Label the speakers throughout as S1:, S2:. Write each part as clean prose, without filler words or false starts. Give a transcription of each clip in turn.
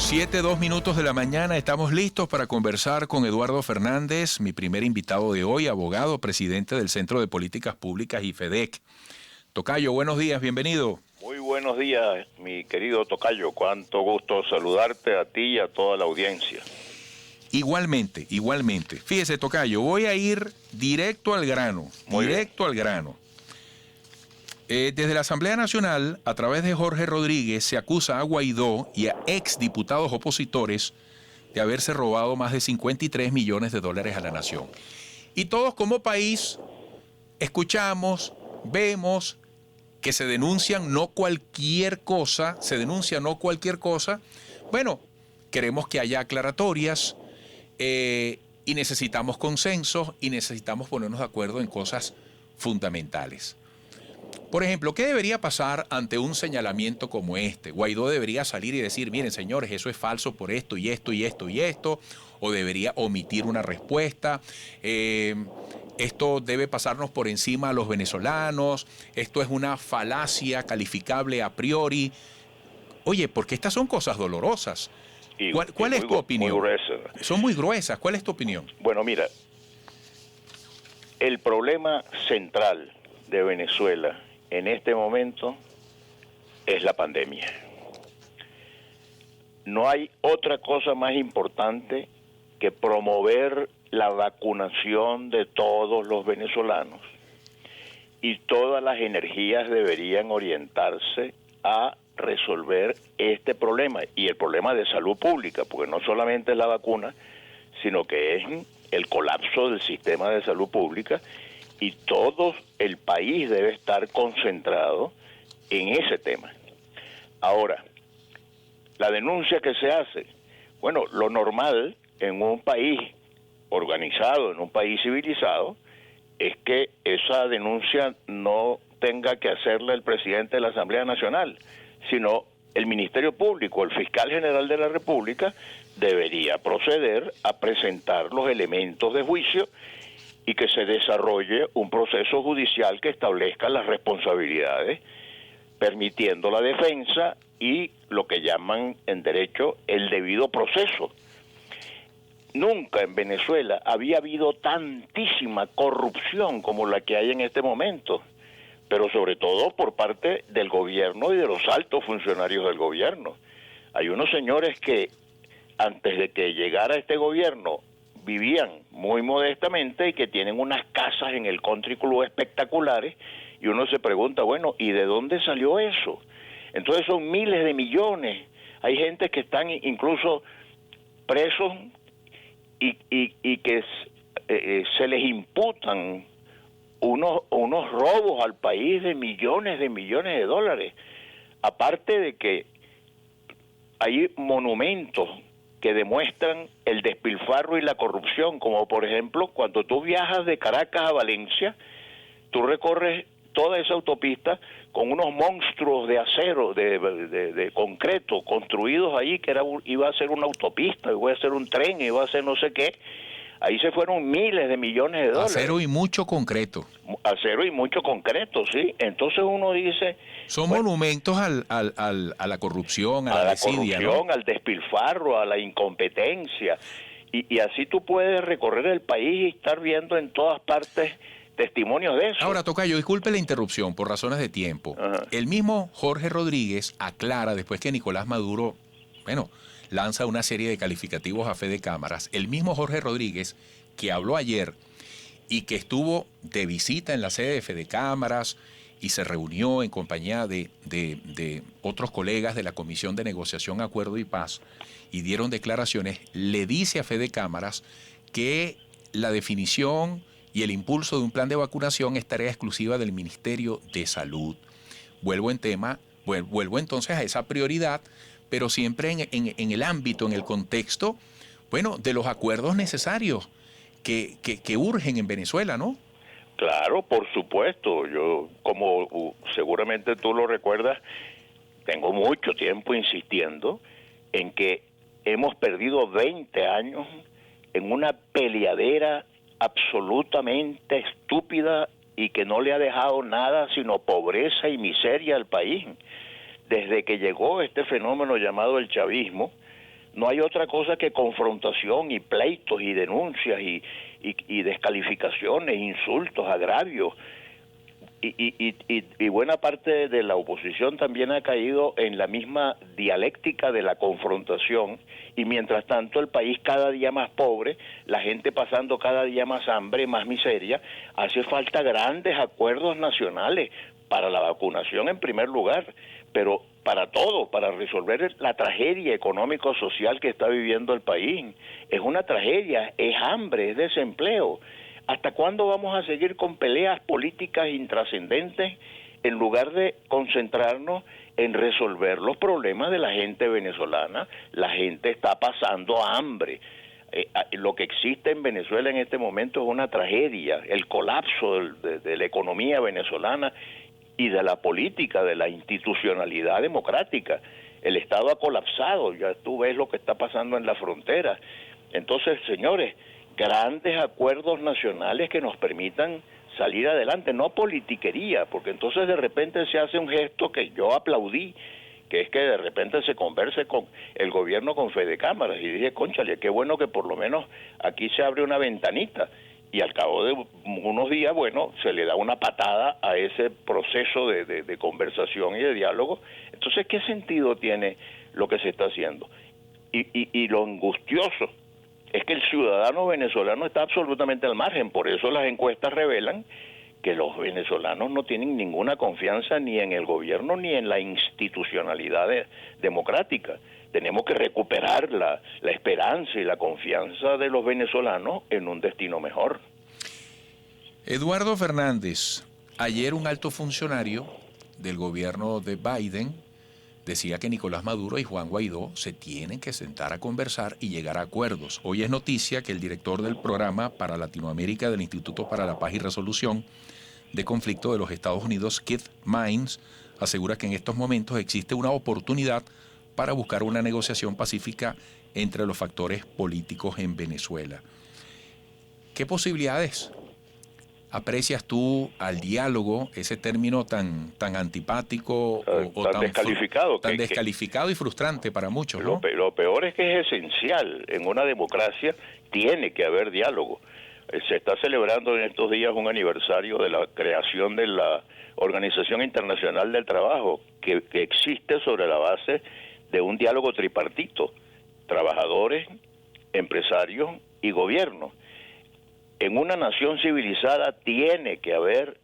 S1: 7:02 de la mañana, estamos listos para conversar con Eduardo Fernández, mi primer invitado de hoy, abogado, presidente del Centro de Políticas Públicas y FEDEC. Tocayo, buenos días, bienvenido.
S2: Muy buenos días, mi querido Tocayo. Cuánto gusto saludarte a ti y a toda la audiencia.
S1: Igualmente, igualmente. Fíjese, Tocayo, voy a ir directo al grano, al grano. Desde la Asamblea Nacional, a través de Jorge Rodríguez, se acusa a Guaidó y a exdiputados opositores de haberse robado más de $53 millones a la nación. Y todos como país escuchamos, vemos que se denuncia no cualquier cosa. Bueno, queremos que haya aclaratorias y necesitamos consensos y necesitamos ponernos de acuerdo en cosas fundamentales. Por ejemplo, ¿qué debería pasar ante un señalamiento como este? Guaidó debería salir y decir, miren señores, eso es falso por esto y esto y esto y esto, o debería omitir una respuesta. Esto debe pasarnos por encima a los venezolanos, esto es una falacia calificable a priori. Oye, porque estas son cosas dolorosas. ¿Cuál es tu opinión?
S2: Muy gruesas.
S1: Son muy gruesas. ¿Cuál es tu opinión?
S2: Bueno, mira, el problema central de Venezuela en este momento es la pandemia. No hay otra cosa más importante que promover la vacunación de todos los venezolanos, y todas las energías deberían orientarse a resolver este problema y el problema de salud pública, porque no solamente es la vacuna, sino que es el colapso del sistema de salud pública, y todo el país debe estar concentrado en ese tema. Ahora, la denuncia que se hace, bueno, lo normal en un país organizado, en un país civilizado, es que esa denuncia no tenga que hacerla el presidente de la Asamblea Nacional, sino el Ministerio Público, el fiscal general de la República, debería proceder a presentar los elementos de juicio y que se desarrolle un proceso judicial que establezca las responsabilidades, permitiendo la defensa y lo que llaman en derecho el debido proceso. Nunca en Venezuela había habido tantísima corrupción como la que hay en este momento, pero sobre todo por parte del gobierno y de los altos funcionarios del gobierno. Hay unos señores que antes de que llegara este gobierno vivían muy modestamente y que tienen unas casas en el Country Club espectaculares, y uno se pregunta, bueno, ¿y de dónde salió eso? Entonces son miles de millones. Hay gente que están incluso presos y que se les imputan unos robos al país de millones de dólares. Aparte de que hay monumentos que demuestran el despilfarro y la corrupción, como por ejemplo cuando tú viajas de Caracas a Valencia, tú recorres toda esa autopista con unos monstruos de acero, de concreto, construidos ahí, que iba a ser una autopista, iba a ser un tren, iba a ser no sé qué. Ahí se fueron miles de millones de dólares.
S1: Acero y mucho concreto.
S2: Acero y mucho concreto, sí. Entonces uno dice...
S1: Son monumentos a la corrupción, a la desidia,
S2: corrupción,
S1: ¿no?
S2: Al despilfarro, a la incompetencia. Y así tú puedes recorrer el país y estar viendo en todas partes testimonios de eso.
S1: Ahora, Tocayo, disculpe la interrupción por razones de tiempo.
S2: Ajá.
S1: El mismo Jorge Rodríguez aclara, después que Nicolás Maduro, lanza una serie de calificativos a fe de cámaras, el mismo Jorge Rodríguez, que habló ayer y que estuvo de visita en la sede de Fedecámaras y se reunió en compañía de otros colegas de la Comisión de Negociación, Acuerdo y Paz, y dieron declaraciones, le dice a Fedecámaras que la definición y el impulso de un plan de vacunación es tarea exclusiva del Ministerio de Salud. Vuelvo entonces a esa prioridad, pero siempre en el ámbito, en el contexto, de los acuerdos necesarios que urgen en Venezuela, ¿no?
S2: Claro, por supuesto. Yo, como seguramente tú lo recuerdas, tengo mucho tiempo insistiendo en que hemos perdido 20 años en una peleadera absolutamente estúpida y que no le ha dejado nada sino pobreza y miseria al país. Desde que llegó este fenómeno llamado el chavismo, No hay otra cosa que confrontación y pleitos y denuncias y descalificaciones, insultos, agravios. Y buena parte de la oposición también ha caído en la misma dialéctica de la confrontación, y mientras tanto el país cada día más pobre, la gente pasando cada día más hambre, más miseria. Hace falta grandes acuerdos nacionales para la vacunación en primer lugar, pero para todo, para resolver la tragedia económico-social que está viviendo el país. Es una tragedia, es hambre, es desempleo. ¿Hasta cuándo vamos a seguir con peleas políticas intrascendentes en lugar de concentrarnos en resolver los problemas de la gente venezolana? La gente está pasando hambre. Lo que existe en Venezuela en este momento es una tragedia, el colapso de la economía venezolana y de la política, de la institucionalidad democrática. El Estado ha colapsado, ya tú ves lo que está pasando en la frontera. Entonces, señores, grandes acuerdos nacionales que nos permitan salir adelante, no politiquería, porque entonces de repente se hace un gesto que yo aplaudí, que es que de repente se converse con el gobierno con Fede Cámaras, y dije, cónchale, qué bueno que por lo menos aquí se abre una ventanita, y al cabo de unos días, bueno, se le da una patada a ese proceso de conversación y de diálogo. Entonces, ¿qué sentido tiene lo que se está haciendo? Y lo angustioso es que el ciudadano venezolano está absolutamente al margen. Por eso las encuestas revelan que los venezolanos no tienen ninguna confianza ni en el gobierno ni en la institucionalidad democrática. Tenemos que recuperar la esperanza y la confianza de los venezolanos en un destino mejor.
S1: Eduardo Fernández, ayer un alto funcionario del gobierno de Biden decía que Nicolás Maduro y Juan Guaidó se tienen que sentar a conversar y llegar a acuerdos. Hoy es noticia que el director del programa para Latinoamérica del Instituto para la Paz y Resolución de Conflicto de los Estados Unidos, Keith Mines, asegura que en estos momentos existe una oportunidad para buscar una negociación pacífica entre los factores políticos en Venezuela. ¿Qué posibilidades aprecias tú al diálogo, ese término tan antipático o tan
S2: descalificado,
S1: tan descalificado y frustrante para muchos,
S2: ¿no? Lo peor es que es esencial. En una democracia tiene que haber diálogo. Se está celebrando en estos días un aniversario de la creación de la Organización Internacional del Trabajo, que existe sobre la base de un diálogo tripartito: trabajadores, empresarios y gobierno. En una nación civilizada tiene que haber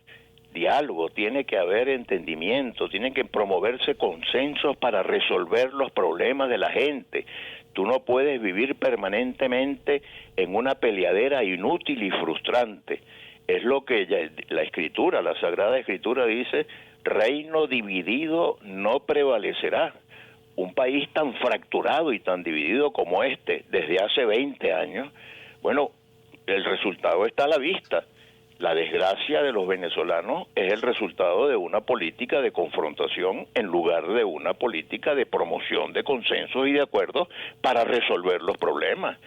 S2: diálogo, tiene que haber entendimiento, tienen que promoverse consensos para resolver los problemas de la gente. Tú no puedes vivir permanentemente en una peleadera inútil y frustrante. Es lo que la Escritura, la Sagrada Escritura dice: reino dividido no prevalecerá. Un país tan fracturado y tan dividido como este desde hace 20 años, bueno, el resultado está a la vista. La desgracia de los venezolanos es el resultado de una política de confrontación en lugar de una política de promoción de consensos y de acuerdos para resolver los problemas.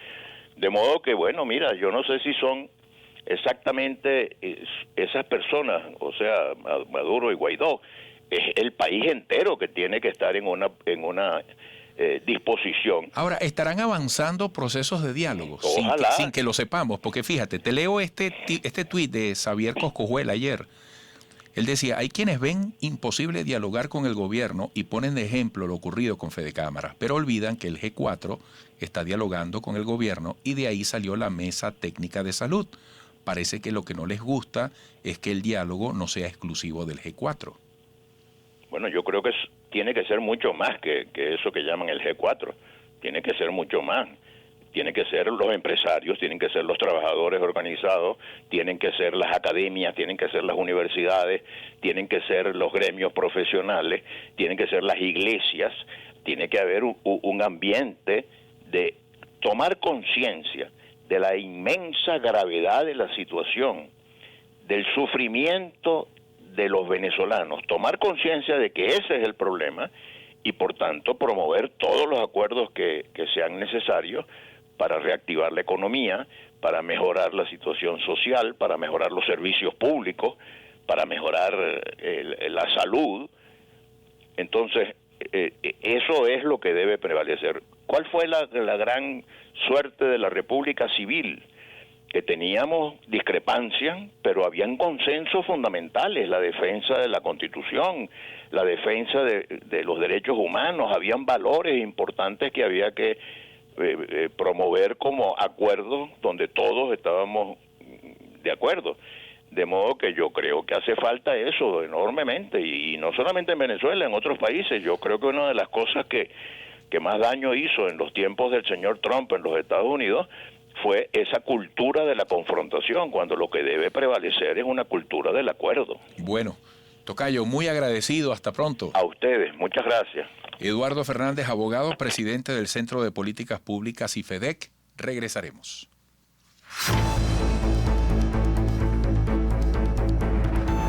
S2: De modo que, bueno, mira, yo no sé si son exactamente esas personas, o sea, Maduro y Guaidó. Es el país entero que tiene que estar en una disposición.
S1: Ahora, ¿estarán avanzando procesos de diálogo sin que lo sepamos? Porque fíjate, te leo este tuit de Xavier Coscojuela ayer. Él decía: hay quienes ven imposible dialogar con el gobierno y ponen de ejemplo lo ocurrido con Fede Cámaras, pero olvidan que el G4 está dialogando con el gobierno y de ahí salió la Mesa Técnica de Salud. Parece que lo que no les gusta es que el diálogo no sea exclusivo del G4.
S2: Bueno, yo creo que tiene que ser mucho más que eso que llaman el G4. Tiene que ser mucho más. Tienen que ser los empresarios, tienen que ser los trabajadores organizados, tienen que ser las academias, tienen que ser las universidades, tienen que ser los gremios profesionales, tienen que ser las iglesias. Tiene que haber un ambiente de tomar conciencia de la inmensa gravedad de la situación, del sufrimiento de los venezolanos, tomar conciencia de que ese es el problema y por tanto promover todos los acuerdos que sean necesarios para reactivar la economía, para mejorar la situación social, para mejorar los servicios públicos, para mejorar la salud. Entonces, eso es lo que debe prevalecer. ¿Cuál fue la gran suerte de la República Civil? Que teníamos discrepancias, pero habían consensos fundamentales, la defensa de la Constitución, la defensa de los derechos humanos, habían valores importantes que había que promover como acuerdos donde todos estábamos de acuerdo. De modo que yo creo que hace falta eso enormemente, y no solamente en Venezuela, en otros países. Yo creo que una de las cosas que más daño hizo en los tiempos del señor Trump en los Estados Unidos fue esa cultura de la confrontación, cuando lo que debe prevalecer es una cultura del acuerdo.
S1: Bueno, tocayo, muy agradecido, hasta pronto.
S2: A ustedes, muchas gracias.
S1: Eduardo Fernández, abogado, presidente del Centro de Políticas Públicas y FEDEC. Regresaremos.